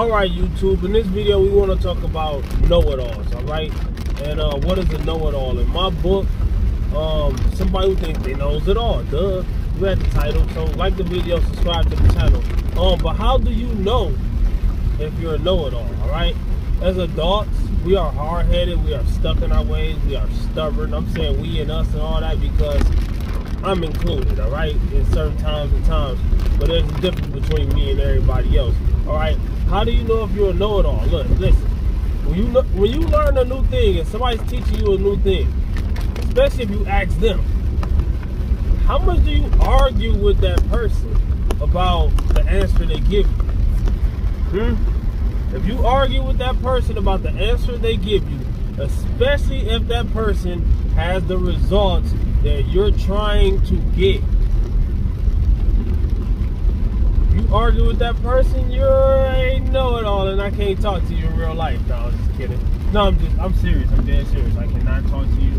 Alright, YouTube, in this video we want to talk about know-it-alls, alright? And what is a know-it-all? In my book, somebody who thinks they knows it all. Duh. You had the title, so like the video, subscribe to the channel. But how do you know if you're a know-it-all, alright? As adults, we are hard-headed, we are stuck in our ways, we are stubborn. I'm saying we and us and all that because I'm included, alright, in certain times and times. But there's a difference between me and everybody else, alright? How do you know if you're a know-it-all? Look, listen. When you learn a new thing and somebody's teaching you a new thing, especially if you ask them, how much do you argue with that person about the answer they give you? If you argue with that person about the answer they give you, especially if that person has the results that you're trying to get, you argue with that person, you're a know-it-all, and I can't talk to you in real life. No, I'm just kidding. No, I'm serious. I'm dead serious. I cannot talk to you.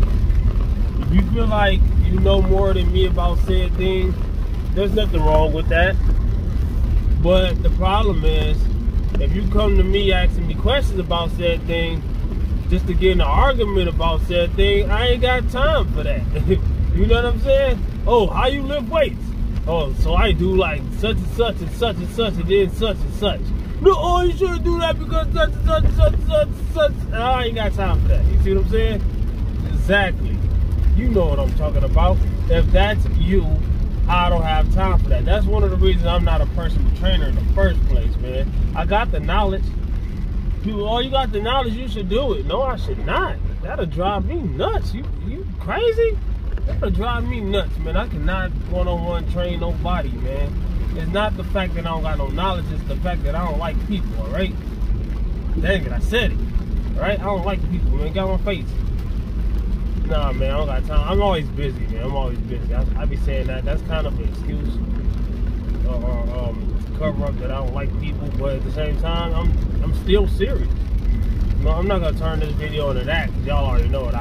If you feel like you know more than me about said thing, there's nothing wrong with that. But the problem is, if you come to me asking me questions about said thing, just to get in an argument about said thing, I ain't got time for that. You know what I'm saying? Oh, how you lift weights? Oh, so I do like such and such and such and such and then such and such. No, oh, you shouldn't do that because such and such and such and such and such. I ain't got time for that. You see what I'm saying? Exactly. You know what I'm talking about. If that's you, I don't have time for that. That's one of the reasons I'm not a personal trainer in the first place, man. I got the knowledge. Oh, you got the knowledge, you should do it. No, I should not. That'll drive me nuts. You crazy? That'll drive me nuts, man. I cannot one-on-one train nobody, man. It's not the fact that I don't got no knowledge, it's the fact that I don't like people, alright? Dang it, I said it. Alright? I don't like people, man. Got my face. Nah, man, I don't got time. I'm always busy, man. I'm always busy. I be saying that. That's kind of an excuse to cover up that I don't like people, but at the same time, I'm still serious. No, I'm not gonna turn this video into that because y'all already know it.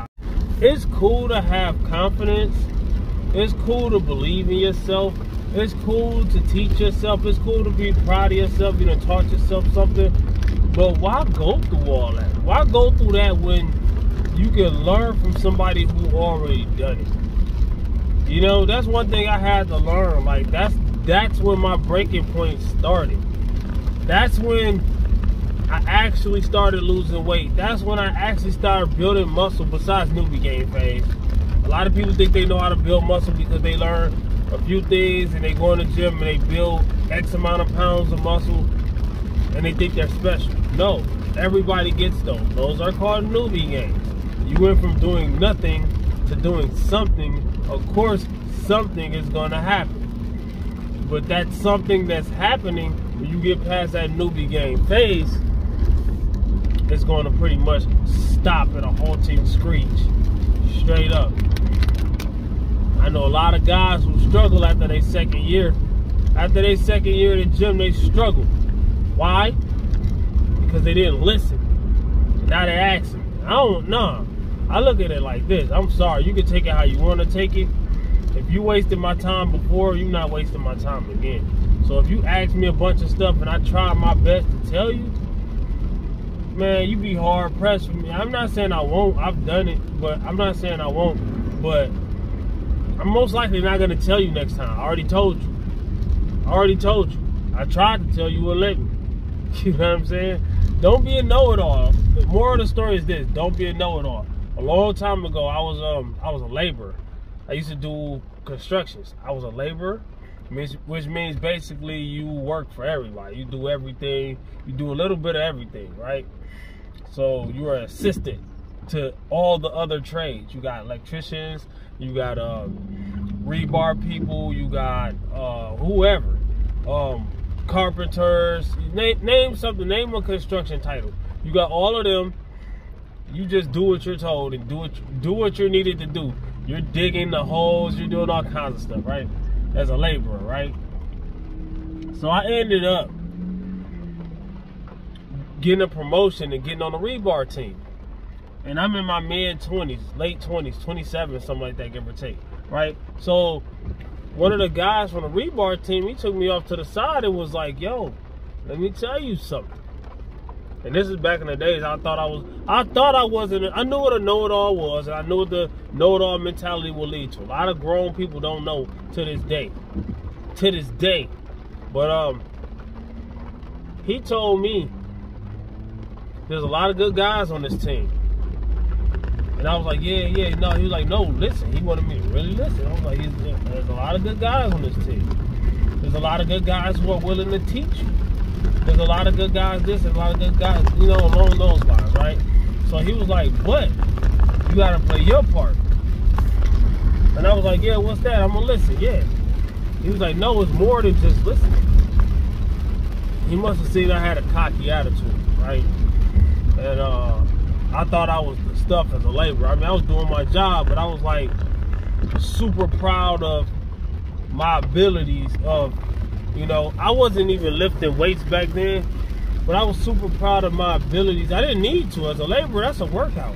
It's cool to have confidence. It's cool to believe in yourself. It's cool to teach yourself. It's cool to be proud of yourself. You done taught yourself something. But why go through all that? Why go through that when you can learn from somebody who already done it? You know, that's one thing I had to learn. Like, that's when my breaking point started. That's when I actually started losing weight. That's when I actually started building muscle besides newbie game phase. A lot of people think they know how to build muscle because they learn a few things and they go in the gym and they build X amount of pounds of muscle and they think they're special. No, everybody gets those. Those are called newbie games. You went from doing nothing to doing something. Of course, something is going to happen. But that something that's happening when you get past that newbie game phase, it's going to pretty much stop at a halting screech. Straight up. I know a lot of guys who struggle after their second year. After their second year in the gym, they struggle. Why? Because they didn't listen. Now they're asking. I don't know. I look at it like this. I'm sorry. You can take it how you want to take it. If you wasted my time before, you're not wasting my time again. So if you ask me a bunch of stuff and I try my best to tell you, man, you be hard pressed for me. I'm not saying I won't. I've done it, but I'm not saying I won't. But I'm most likely not gonna tell you next time. I already told you. I tried to tell you, wouldn't let me. You know what I'm saying? Don't be a know-it-all. The moral of the story is this: don't be a know-it-all. A long time ago, I was a laborer. I used to do constructions. I was a laborer, which means basically you work for everybody. You do everything. You do a little bit of everything, right? So you're an assistant to all the other trades. You got electricians, you got rebar people, you got whoever, carpenters. Name something. Name a construction title. You got all of them. You just do what you're told and do what you're needed to do. You're digging the holes. You're doing all kinds of stuff, right? As a laborer, right? So I ended up getting a promotion and getting on the rebar team. And I'm in my mid-20s, late 20s, 27, something like that, give or take, right? So one of the guys from the rebar team, he took me off to the side and was like, yo, let me tell you something. And this is back in the days I thought I wasn't, I knew what a know-it-all was, and I knew what the know-it-all mentality will lead to. A lot of grown people don't know to this day. To this day. But he told me there's a lot of good guys on this team. And I was like, yeah, no. He was like, no, listen. He wanted me to really listen. I was like, there's a lot of good guys on this team. There's a lot of good guys who are willing to teach you. There's a lot of good guys this, and a lot of good guys, you know, along those lines, right? So he was like, but you got to play your part. And I was like, yeah, what's that? I'm going to listen, yeah. He was like, no, it's more than just listening. He must have seen I had a cocky attitude, right? And I thought I was the stuff as a laborer. I mean, I was doing my job, but I was like super proud of my abilities of, you know, I wasn't even lifting weights back then, but I was super proud of my abilities. I didn't need to. As a laborer, that's a workout.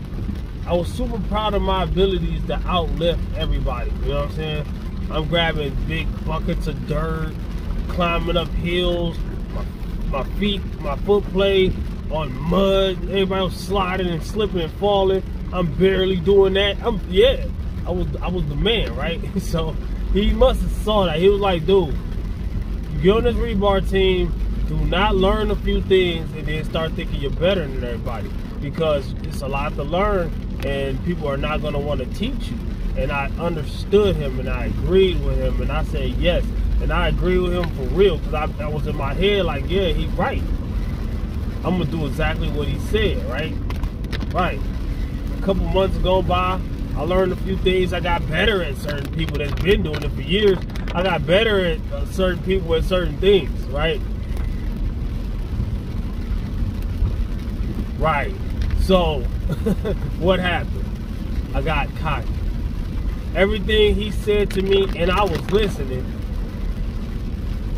I was super proud of my abilities to outlift everybody. You know what I'm saying? I'm grabbing big buckets of dirt, climbing up hills, my foot play on mud, everybody was sliding and slipping and falling. I'm barely doing that. I was the man, right? So he must have saw that. He was like, dude, you get on this rebar team, do not learn a few things and then start thinking you're better than everybody, because it's a lot to learn and people are not going to want to teach you. And I understood him and I agreed with him, and I said yes. And I agree with him for real, because I was in my head like, yeah, he's right. I'm going to do exactly what he said, right? Right. A couple months go by, I learned a few things. I got better at certain people that's been doing it for years. I got better at certain people at certain things, right? Right. So, what happened? I got cocky. Everything he said to me, and I was listening,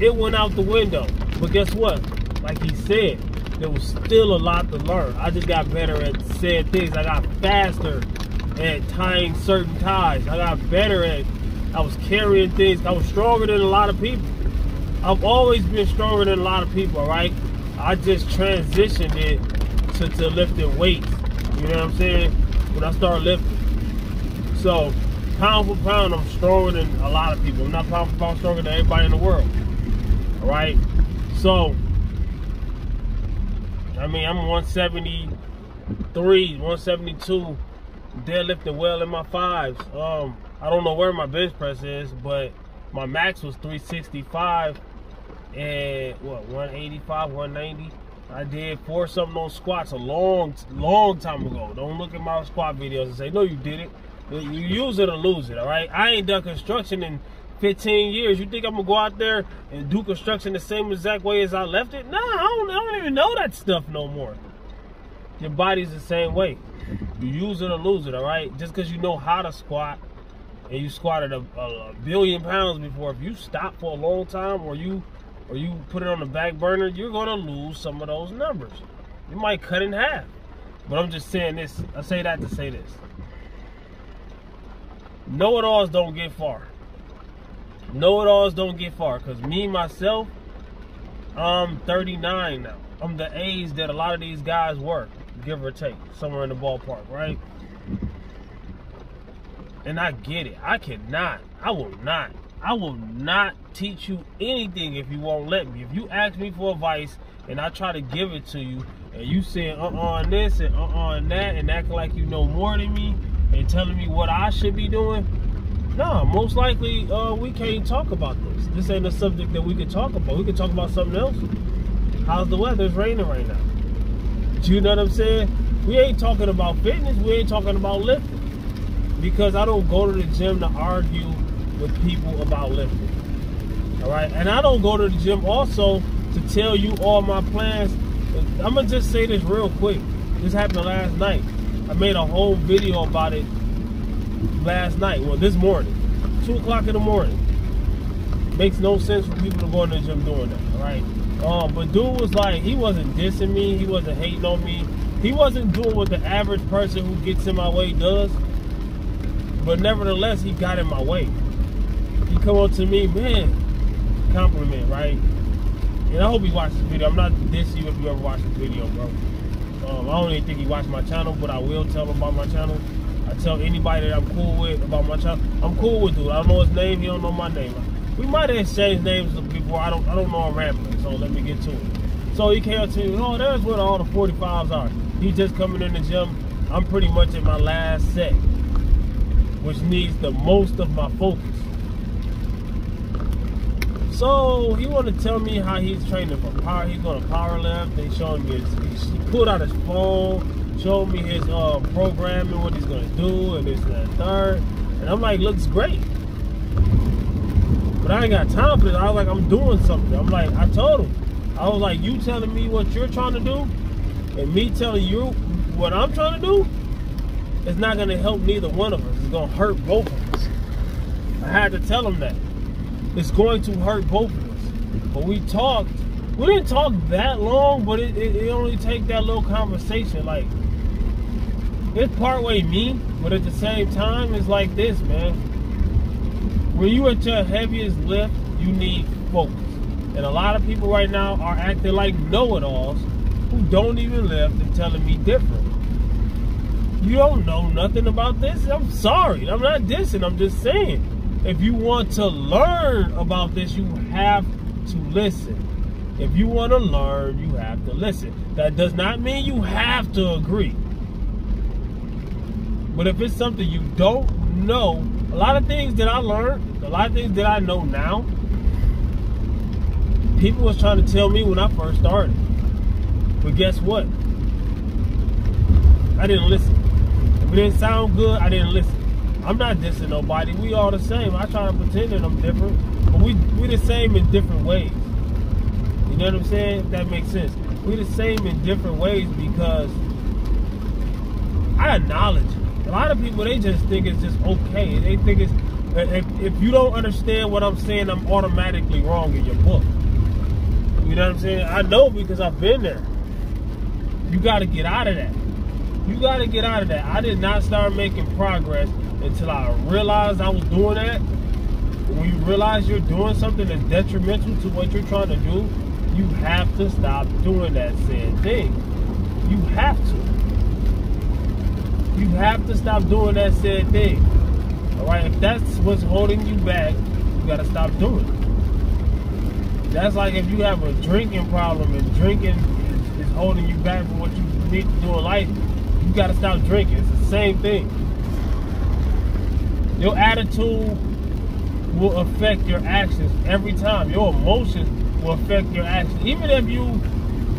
it went out the window. But guess what? Like he said, there was still a lot to learn. I just got better at said things. I got faster at tying certain ties. I got better at, I was carrying things. I was stronger than a lot of people. I've always been stronger than a lot of people, right? I just transitioned it to lifting weights. You know what I'm saying? When I started lifting. So, pound for pound, I'm stronger than a lot of people. I'm not pound for pound stronger than everybody in the world. All right? So, I mean, I'm 173, 172, deadlifting well in my fives. I don't know where my bench press is, but my max was 365 and what, 185, 190. I did 4-something on squats a long time ago. Don't look at my squat videos and say, no, you did it. You use it or lose it, all right? I ain't done construction in 15 years. You think I'm gonna go out there and do construction the same exact way as I left it? Nah, I don't even know that stuff no more. Your body's the same way. You use it or lose it, all right? Just because you know how to squat and you squatted a billion pounds before, if you stop for a long time or you put it on the back burner, you're gonna lose some of those numbers. You might cut in half. But I'm just saying this. I say that to say this. Know-it-alls don't get far. Know-it-alls don't get far. Because me, myself, I'm 39 now. I'm the age that a lot of these guys work, give or take, somewhere in the ballpark, right? And I get it. I will not teach you anything if you won't let me. If you ask me for advice and I try to give it to you, and you saying on this and on that and acting like you know more than me and telling me what I should be doing, no, most likely we can't talk about this. This ain't a subject that we can talk about. We can talk about something else. How's the weather? It's raining right now. You know what I'm saying? We ain't talking about fitness. We ain't talking about lifting. Because I don't go to the gym to argue with people about lifting. All right? And I don't go to the gym also to tell you all my plans. I'm going to just say this real quick. This happened last night. I made a whole video about it last night. Well, this morning. 2 o'clock in the morning. Makes no sense for people to go in the gym doing that. All right? But dude was like, he wasn't dissing me. He wasn't hating on me. He wasn't doing what the average person who gets in my way does. But nevertheless, he got in my way. He come up to me, man, compliment, right? And I hope you watch this video. I'm not dissing you if you ever watch this video, bro. I don't even think he watched my channel, but I will tell him about my channel. I tell anybody that I'm cool with about my channel. I'm cool with dude. I don't know his name. He don't know my name. We might have exchanged names before. I don't know I'm rambling. So let me get to it. So he came up to me. Oh, there's where all the 45s are. He just coming in the gym. I'm pretty much in my last set, which needs the most of my focus. So he wanted to tell me how he's training for power. He's going to power lift. They showing me he pulled out his phone, showed me his programming, what he's going to do, and this and that third. And I'm like, looks great. But I ain't got time for this. I was like, I'm doing something. I'm like, I told him. I was like, you telling me what you're trying to do, and me telling you what I'm trying to do, it's not going to help neither one of us. It's going to hurt both of us. I had to tell him that. It's going to hurt both of us. But we talked. We didn't talk that long, but it only take that little conversation. Like, it's partway me, but at the same time, it's like this, man. When you at your heaviest lift, you need focus. And a lot of people right now are acting like know-it-alls who don't even lift and telling me different. You don't know nothing about this. I'm sorry. I'm not dissing. I'm just saying. If you want to learn about this, you have to listen. If you want to learn, you have to listen. That does not mean you have to agree. But if it's something you don't know, a lot of things that I learned, a lot of things that I know now, people was trying to tell me when I first started. But guess what? I didn't listen. If it didn't sound good, I didn't listen. I'm not dissing nobody. We all the same. I try to pretend that I'm different, but we the same in different ways. You know what I'm saying? If that makes sense. We the same in different ways because I acknowledge it. A lot of people, they just think it's just okay. They think it's, if you don't understand what I'm saying, I'm automatically wrong in your book. You know what I'm saying? I know because I've been there. You got to get out of that. You got to get out of that. I did not start making progress until I realized I was doing that. When you realize you're doing something that's detrimental to what you're trying to do, you have to stop doing that said thing. You have to. You have to stop doing that said thing. Alright, if that's what's holding you back, you gotta stop doing it. That's like if you have a drinking problem and drinking is holding you back from what you need to do in life, you gotta stop drinking. It's the same thing. Your attitude will affect your actions every time. Your emotions will affect your actions. Even if you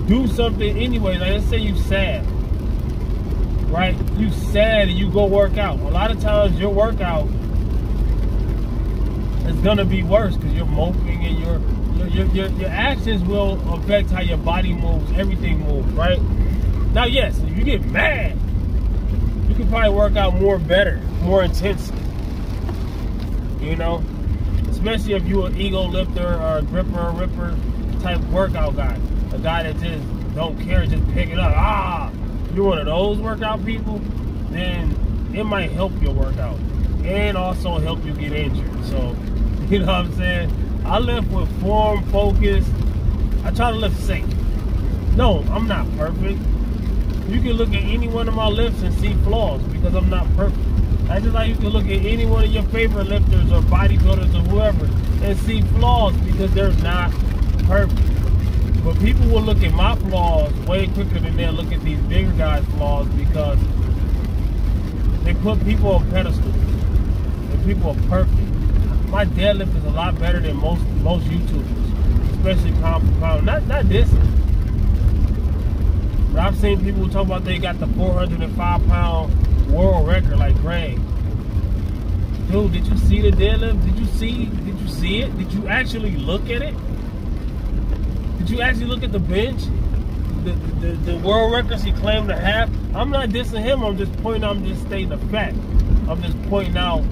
do something anyway, like let's say you sad, right? You sad and you go work out. A lot of times your workout is gonna be worse because you're moping and your actions will affect how your body moves, everything moves, right? Now, yes, if you get mad, you can probably work out more better, more intensely. You know, especially if you're an ego lifter or a gripper or ripper type workout guy, a guy that just don't care, just pick it up. You're one of those workout people, then it might help your workout and also help you get injured. So, you know what I'm saying? I lift with form, focus. I try to lift safe. No, I'm not perfect. You can look at any one of my lifts and see flaws because I'm not perfect. That's just like you can look at any one of your favorite lifters or bodybuilders or whoever and see flaws because they're not perfect. But people will look at my flaws way quicker than they'll look at these bigger guys' flaws because they put people on pedestals and people are perfect. My deadlift is a lot better than most YouTubers, especially pound for pound. Not this. But I've seen people talk about they got the 405-pound world record like Greg. Dude, did you see the deadlift? Did you see it? Did you actually look at it? Did you actually look at the bench? The world records he claimed to have? I'm not dissing him, I'm just stating a fact. I'm just pointing out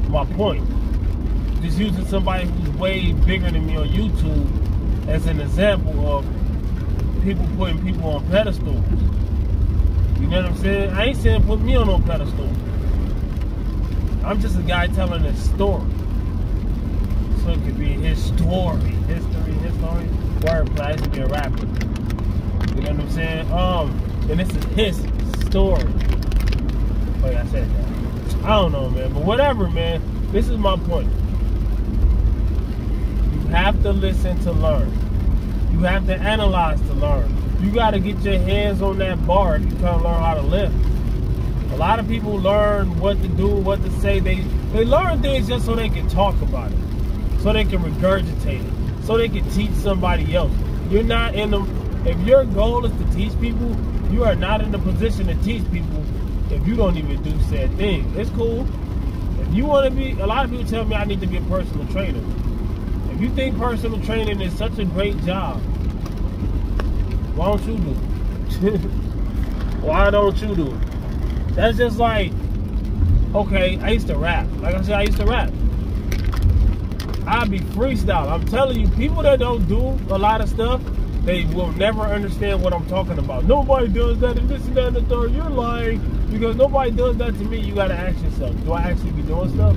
my point. Just using somebody who's way bigger than me on YouTube as an example of people putting people on pedestals. You know what I'm saying? I ain't saying put me on no pedestal. I'm just a guy telling a story. So it could be his story. History. Wordplay. I used to be a rapper. You know know what I'm saying? And this is his story. Oh yeah, I said that. I don't know, man. But whatever, man. This is my point. You have to listen to learn. You have to analyze to learn. You got to get your hands on that bar if you're trying to learn how to lift. A lot of people learn what to do, what to say. They learn things just so they can talk about it, so they can regurgitate it, so they can teach somebody else. You're not in them. If your goal is to teach people, you are not in the position to teach people if you don't even do said thing. It's cool. If you want to be, a lot of people tell me I need to be a personal trainer. If you think personal training is such a great job, why don't you do it? Why don't you do it? That's just like, okay, I used to rap. Like I said, I used to rap. I'd be freestyle. I'm telling you, people that don't do a lot of stuff, they will never understand what I'm talking about. Nobody does that and this and that and the third. You're lying because nobody does that to me. You got to ask yourself, do I actually be doing stuff?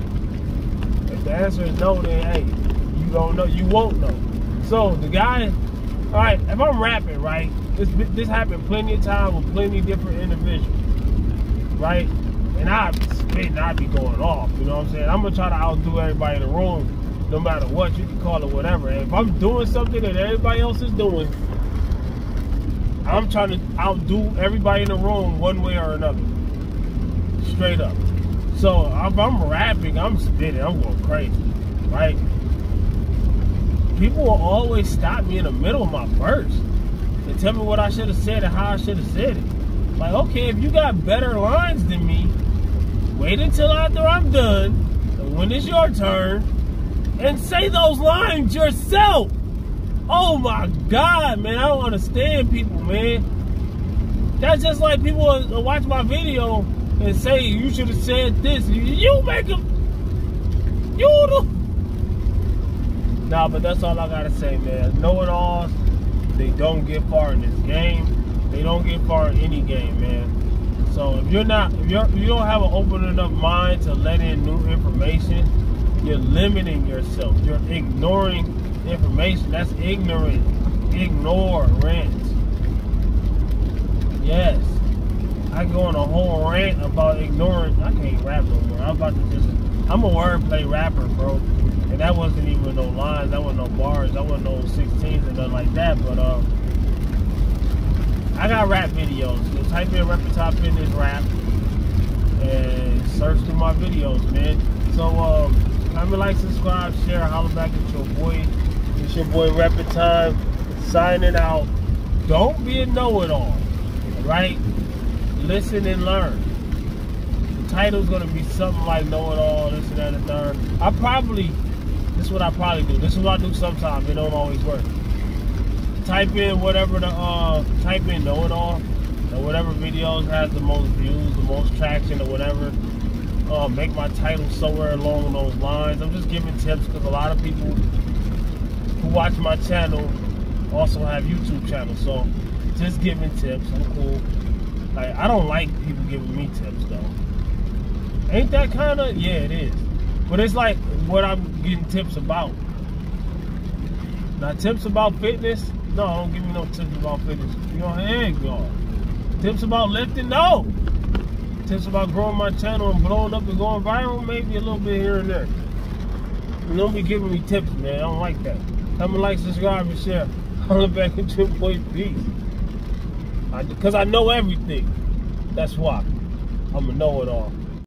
If the answer is no, then hey, you don't know. You won't know. So the guy, all right, if I'm rapping, right, this happened plenty of times with plenty of different individuals, right? And I'd be spitting, I'd be going off, you know what I'm saying? I'm going to try to outdo everybody in the room. No matter what, you can call it whatever. And if I'm doing something that everybody else is doing, I'm trying to outdo everybody in the room one way or another. Straight up. So if I'm rapping, I'm spitting, I'm going crazy, right? People will always stop me in the middle of my verse and tell me what I should have said and how I should have said it. Like, okay, if you got better lines than me, wait until after I'm done, and when it's your turn, and say those lines yourself. Oh my God, man, I don't understand people, man. That's just like people watch my video and say, you should have said this. You make them, you do. Nah, but that's all I gotta say, man. Know-it-alls, they don't get far in this game. They don't get far in any game, man. So if you don't have an open enough mind to let in new information, you're limiting yourself. You're ignoring information. That's ignorant. Ignorance. Yes. I go on a whole rant about ignorance. I can't rap no more. I'm a wordplay rapper, bro. And that wasn't even no lines. That wasn't no bars. That wasn't no 16s and nothing like that. But I got rap videos. So type in Reptile Fitness rap and search through my videos, man. So comment, like, subscribe, share, holler back at your boy. It's your boy Rapping Time, signing out. Don't be a know-it-all, right? Listen and learn. The title's gonna be something like know-it-all, this and that and third. This is what I probably do. This is what I do sometimes. It don't always work. Type in whatever type in know-it-all, and whatever videos has the most views, the most traction, or whatever. Make my title somewhere along those lines. I'm just giving tips because a lot of people who watch my channel also have YouTube channels. So just giving tips. I'm cool. Like, I don't like people giving me tips though. Ain't that kind of? Yeah, it is. But it's like what I'm getting tips about. Now, tips about fitness? No, don't give me no tips about fitness. You know, hey, God. Tips about lifting? No. Tips about growing my channel and blowing up and going viral? Maybe a little bit here and there. You don't be giving me tips, man. I don't like that. Comment, like, subscribe, and share. Holler back at your boy. Peace. Because I know everything. That's why. I'm a know-it-all.